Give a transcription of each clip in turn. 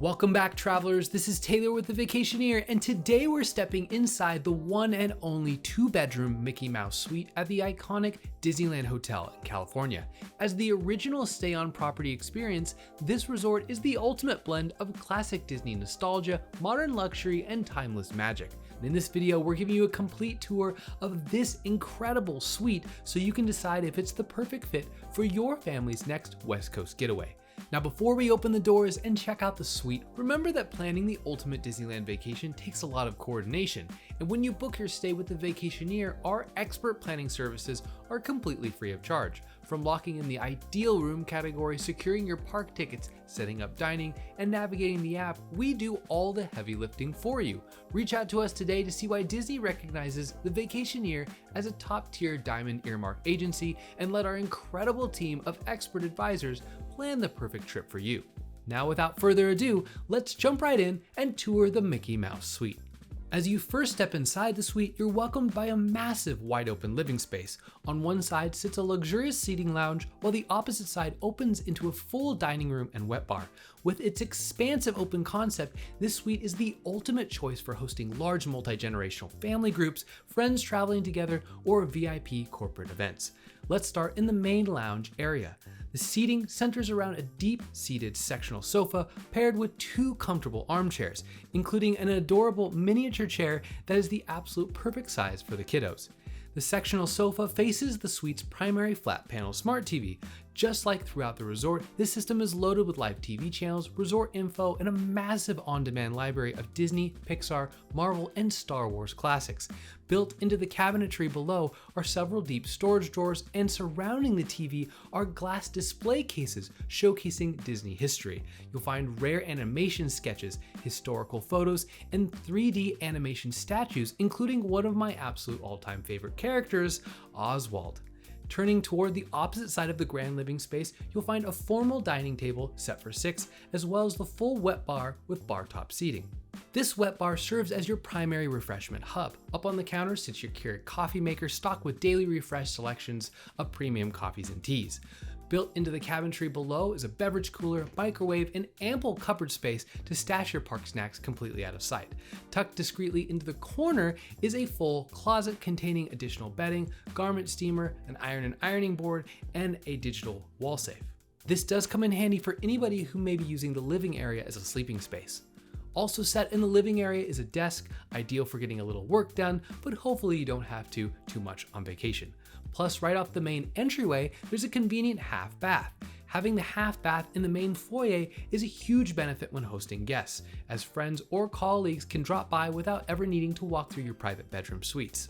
Welcome back, travelers. This is Taylor with the Vacationeer, and today we're stepping inside the one and only 2-bedroom Mickey Mouse suite at the iconic Disneyland Hotel in California. As the original stay-on-property experience, this resort is the ultimate blend of classic Disney nostalgia, modern luxury, and timeless magic. And in this video, we're giving you a complete tour of this incredible suite so you can decide if it's the perfect fit for your family's next West Coast getaway. Now, before we open the doors and check out the suite, remember that planning the ultimate Disneyland vacation takes a lot of coordination. And when you book your stay with the Vacationeer, our expert planning services are completely free of charge. From locking in the ideal room category, securing your park tickets, setting up dining, and navigating the app, we do all the heavy lifting for you. Reach out to us today to see why Disney recognizes the Vacationeer as a top-tier diamond earmark agency, and let our incredible team of expert advisors plan the perfect trip for you. Now, without further ado, let's jump right in and tour the Mickey Mouse suite. As you first step inside the suite, you're welcomed by a massive wide open living space. On one side sits a luxurious seating lounge, while the opposite side opens into a full dining room and wet bar. With its expansive open concept, this suite is the ultimate choice for hosting large multi-generational family groups, friends traveling together, or VIP corporate events. Let's start in the main lounge area. The seating centers around a deep-seated sectional sofa paired with 2 comfortable armchairs, including an adorable miniature chair that is the absolute perfect size for the kiddos. The sectional sofa faces the suite's primary flat panel smart TV. Just like throughout the resort, this system is loaded with live TV channels, resort info, and a massive on-demand library of Disney, Pixar, Marvel, and Star Wars classics. Built into the cabinetry below are several deep storage drawers, and surrounding the TV are glass display cases showcasing Disney history. You'll find rare animation sketches, historical photos, and 3D animation statues, including one of my absolute all-time favorite characters, Oswald. Turning toward the opposite side of the grand living space, you'll find a formal dining table set for 6, as well as the full wet bar with bar top seating. This wet bar serves as your primary refreshment hub. Up on the counter sits your Keurig coffee maker stocked with daily refresh selections of premium coffees and teas. Built into the cabinetry below is a beverage cooler, microwave, and ample cupboard space to stash your park snacks completely out of sight. Tucked discreetly into the corner is a full closet containing additional bedding, garment steamer, an iron and ironing board, and a digital wall safe. This does come in handy for anybody who may be using the living area as a sleeping space. Also set in the living area is a desk, ideal for getting a little work done, but hopefully you don't have to too much on vacation. Plus, right off the main entryway, there's a convenient half bath. Having the half bath in the main foyer is a huge benefit when hosting guests, as friends or colleagues can drop by without ever needing to walk through your private bedroom suites.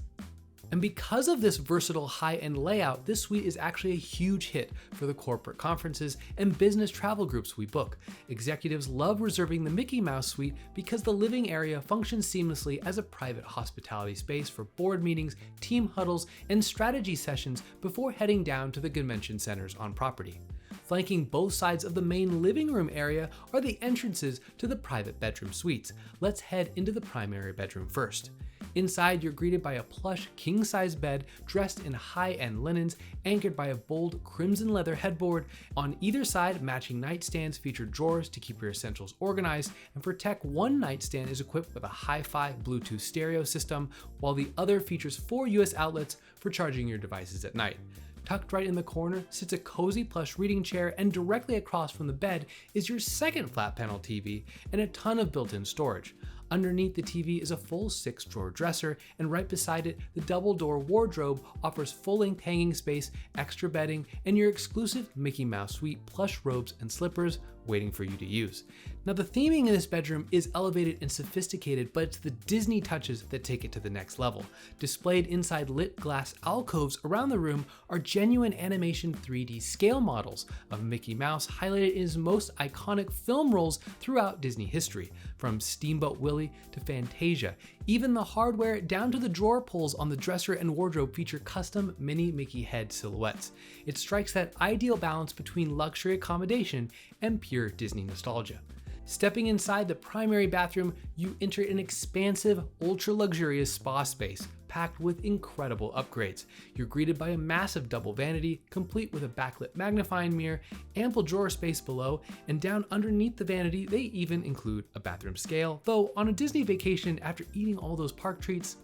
And because of this versatile high-end layout, this suite is actually a huge hit for the corporate conferences and business travel groups we book. Executives love reserving the Mickey Mouse suite because the living area functions seamlessly as a private hospitality space for board meetings, team huddles, and strategy sessions before heading down to the convention centers on property. Flanking both sides of the main living room area are the entrances to the private bedroom suites. Let's head into the primary bedroom first. Inside, you're greeted by a plush king-size bed dressed in high-end linens, anchored by a bold crimson leather headboard. On either side, matching nightstands feature drawers to keep your essentials organized, and for tech, one nightstand is equipped with a hi-fi Bluetooth stereo system, while the other features 4 US outlets for charging your devices at night. Tucked right in the corner sits a cozy plush reading chair, and directly across from the bed is your second flat panel TV and a ton of built-in storage. Underneath the TV is a full 6-drawer dresser, and right beside it, the double-door wardrobe offers full-length hanging space, extra bedding, and your exclusive Mickey Mouse suite plush robes and slippers waiting for you to use. Now, the theming in this bedroom is elevated and sophisticated, but it's the Disney touches that take it to the next level. Displayed inside lit glass alcoves around the room are genuine animation 3D scale models of Mickey Mouse, highlighted in his most iconic film roles throughout Disney history, from Steamboat Willie to Fantasia. Even the hardware down to the drawer pulls on the dresser and wardrobe feature custom mini Mickey head silhouettes. It strikes that ideal balance between luxury accommodation and pure Disney nostalgia. Stepping inside the primary bathroom, you enter an expansive, ultra-luxurious spa space, packed with incredible upgrades. You're greeted by a massive double vanity, complete with a backlit magnifying mirror, ample drawer space below, and down underneath the vanity, they even include a bathroom scale. Though on a Disney vacation, after eating all those park treats,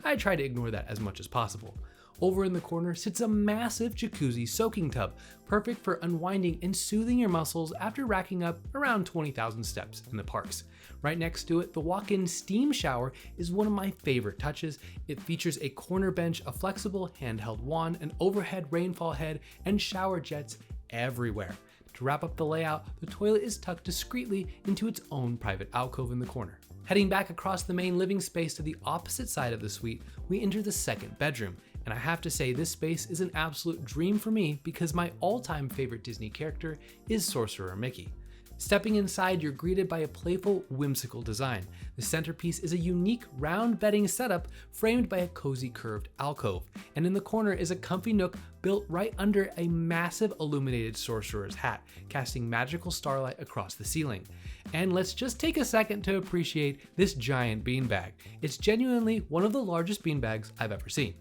I try to ignore that as much as possible. Over in the corner sits a massive jacuzzi soaking tub, perfect for unwinding and soothing your muscles after racking up around 20,000 steps in the parks. Right next to it, the walk-in steam shower is one of my favorite touches. It features a corner bench, a flexible handheld wand, an overhead rainfall head, and shower jets everywhere. To wrap up the layout, the toilet is tucked discreetly into its own private alcove in the corner. Heading back across the main living space to the opposite side of the suite, we enter the second bedroom. And I have to say, this space is an absolute dream for me because my all-time favorite Disney character is Sorcerer Mickey. Stepping inside, you're greeted by a playful, whimsical design. The centerpiece is a unique round bedding setup framed by a cozy curved alcove. And in the corner is a comfy nook built right under a massive illuminated sorcerer's hat, casting magical starlight across the ceiling. And let's just take a second to appreciate this giant beanbag. It's genuinely one of the largest beanbags I've ever seen,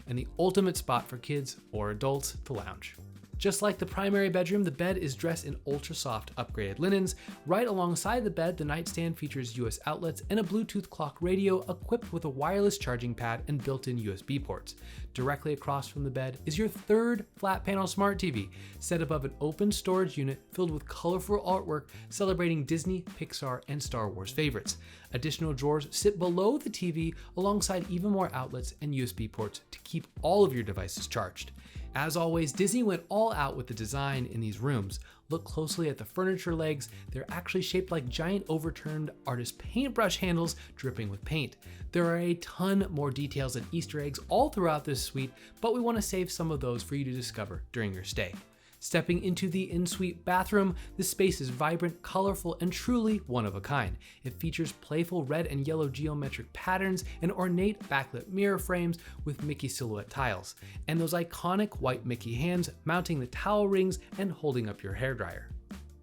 and the ultimate spot for kids or adults to lounge. Just like the primary bedroom, the bed is dressed in ultra soft upgraded linens. Right alongside the bed, the nightstand features US outlets and a Bluetooth clock radio equipped with a wireless charging pad and built-in USB ports. Directly across from the bed is your third flat panel smart TV, set above an open storage unit filled with colorful artwork celebrating Disney, Pixar, and Star Wars favorites. Additional drawers sit below the TV alongside even more outlets and USB ports to keep all of your devices charged. As always, Disney went all out with the design in these rooms. Look closely at the furniture legs. They're actually shaped like giant overturned artist paintbrush handles dripping with paint. There are a ton more details and Easter eggs all throughout this suite, but we want to save some of those for you to discover during your stay. Stepping into the in-suite bathroom, the space is vibrant, colorful, and truly one of a kind. It features playful red and yellow geometric patterns and ornate backlit mirror frames with Mickey silhouette tiles, and those iconic white Mickey hands mounting the towel rings and holding up your hairdryer.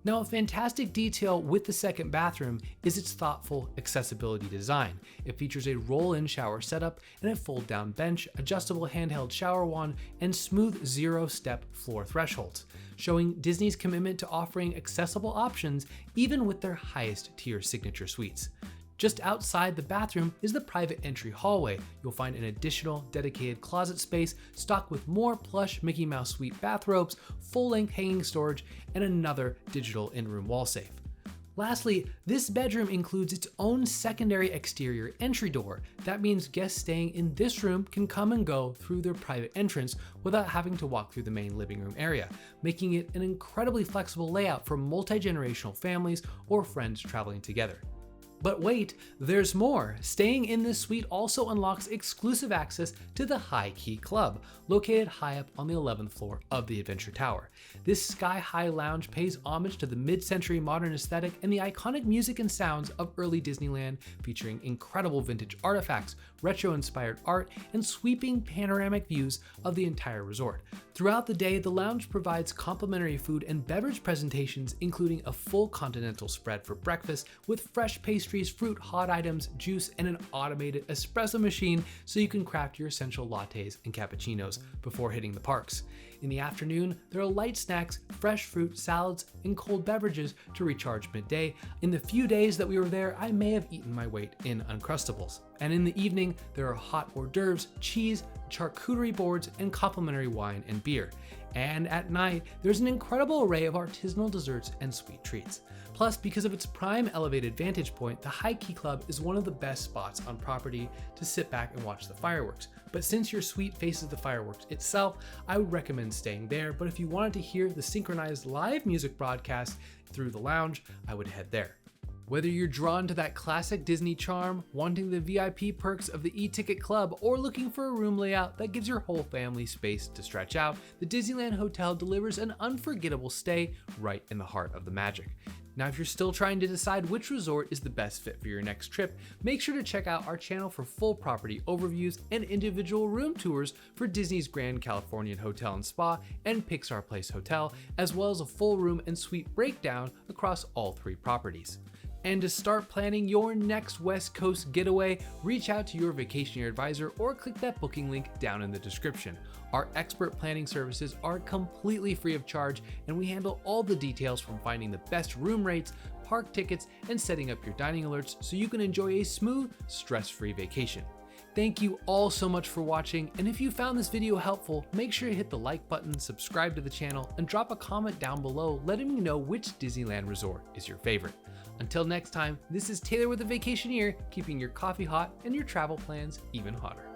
Now, a fantastic detail with the second bathroom is its thoughtful accessibility design. It features a roll-in shower setup and a fold-down bench, adjustable handheld shower wand, and smooth zero-step floor thresholds, showing Disney's commitment to offering accessible options even with their highest tier signature suites. Just outside the bathroom is the private entry hallway. You'll find an additional dedicated closet space stocked with more plush Mickey Mouse suite bathrobes, full-length hanging storage, and another digital in-room wall safe. Lastly, this bedroom includes its own secondary exterior entry door. That means guests staying in this room can come and go through their private entrance without having to walk through the main living room area, making it an incredibly flexible layout for multi-generational families or friends traveling together. But wait, there's more. Staying in this suite also unlocks exclusive access to the High Key Club, located high up on the 11th floor of the Adventure Tower. This sky-high lounge pays homage to the mid-century modern aesthetic and the iconic music and sounds of early Disneyland, featuring incredible vintage artifacts, retro-inspired art, and sweeping panoramic views of the entire resort. Throughout the day, the lounge provides complimentary food and beverage presentations, including a full Continental spread for breakfast with fresh pastries, fruit, hot items, juice, and an automated espresso machine so you can craft your essential lattes and cappuccinos before hitting the parks. In the afternoon, there are light snacks, fresh fruit, salads, and cold beverages to recharge midday. In the few days that we were there, I may have eaten my weight in Uncrustables. And in the evening, there are hot hors d'oeuvres, cheese, charcuterie boards, and complimentary wine and beer. And at night, there's an incredible array of artisanal desserts and sweet treats. Plus, because of its prime elevated vantage point, the High Key Club is one of the best spots on property to sit back and watch the fireworks. But since your suite faces the fireworks itself, I would recommend staying there. But if you wanted to hear the synchronized live music broadcast through the lounge, I would head there. Whether you're drawn to that classic Disney charm, wanting the VIP perks of the e-ticket club, or looking for a room layout that gives your whole family space to stretch out, the Disneyland Hotel delivers an unforgettable stay right in the heart of the magic. Now, if you're still trying to decide which resort is the best fit for your next trip, make sure to check out our channel for full property overviews and individual room tours for Disney's Grand Californian Hotel and Spa and Pixar Place Hotel, as well as a full room and suite breakdown across all three properties. And to start planning your next West Coast getaway, reach out to your Vacationeer advisor or click that booking link down in the description. Our expert planning services are completely free of charge, and we handle all the details from finding the best room rates, park tickets, and setting up your dining alerts so you can enjoy a smooth, stress-free vacation. Thank you all so much for watching, and if you found this video helpful, make sure you hit the like button, subscribe to the channel, and drop a comment down below letting me know which Disneyland resort is your favorite. Until next time, this is Taylor with the Vacationeer, keeping your coffee hot and your travel plans even hotter.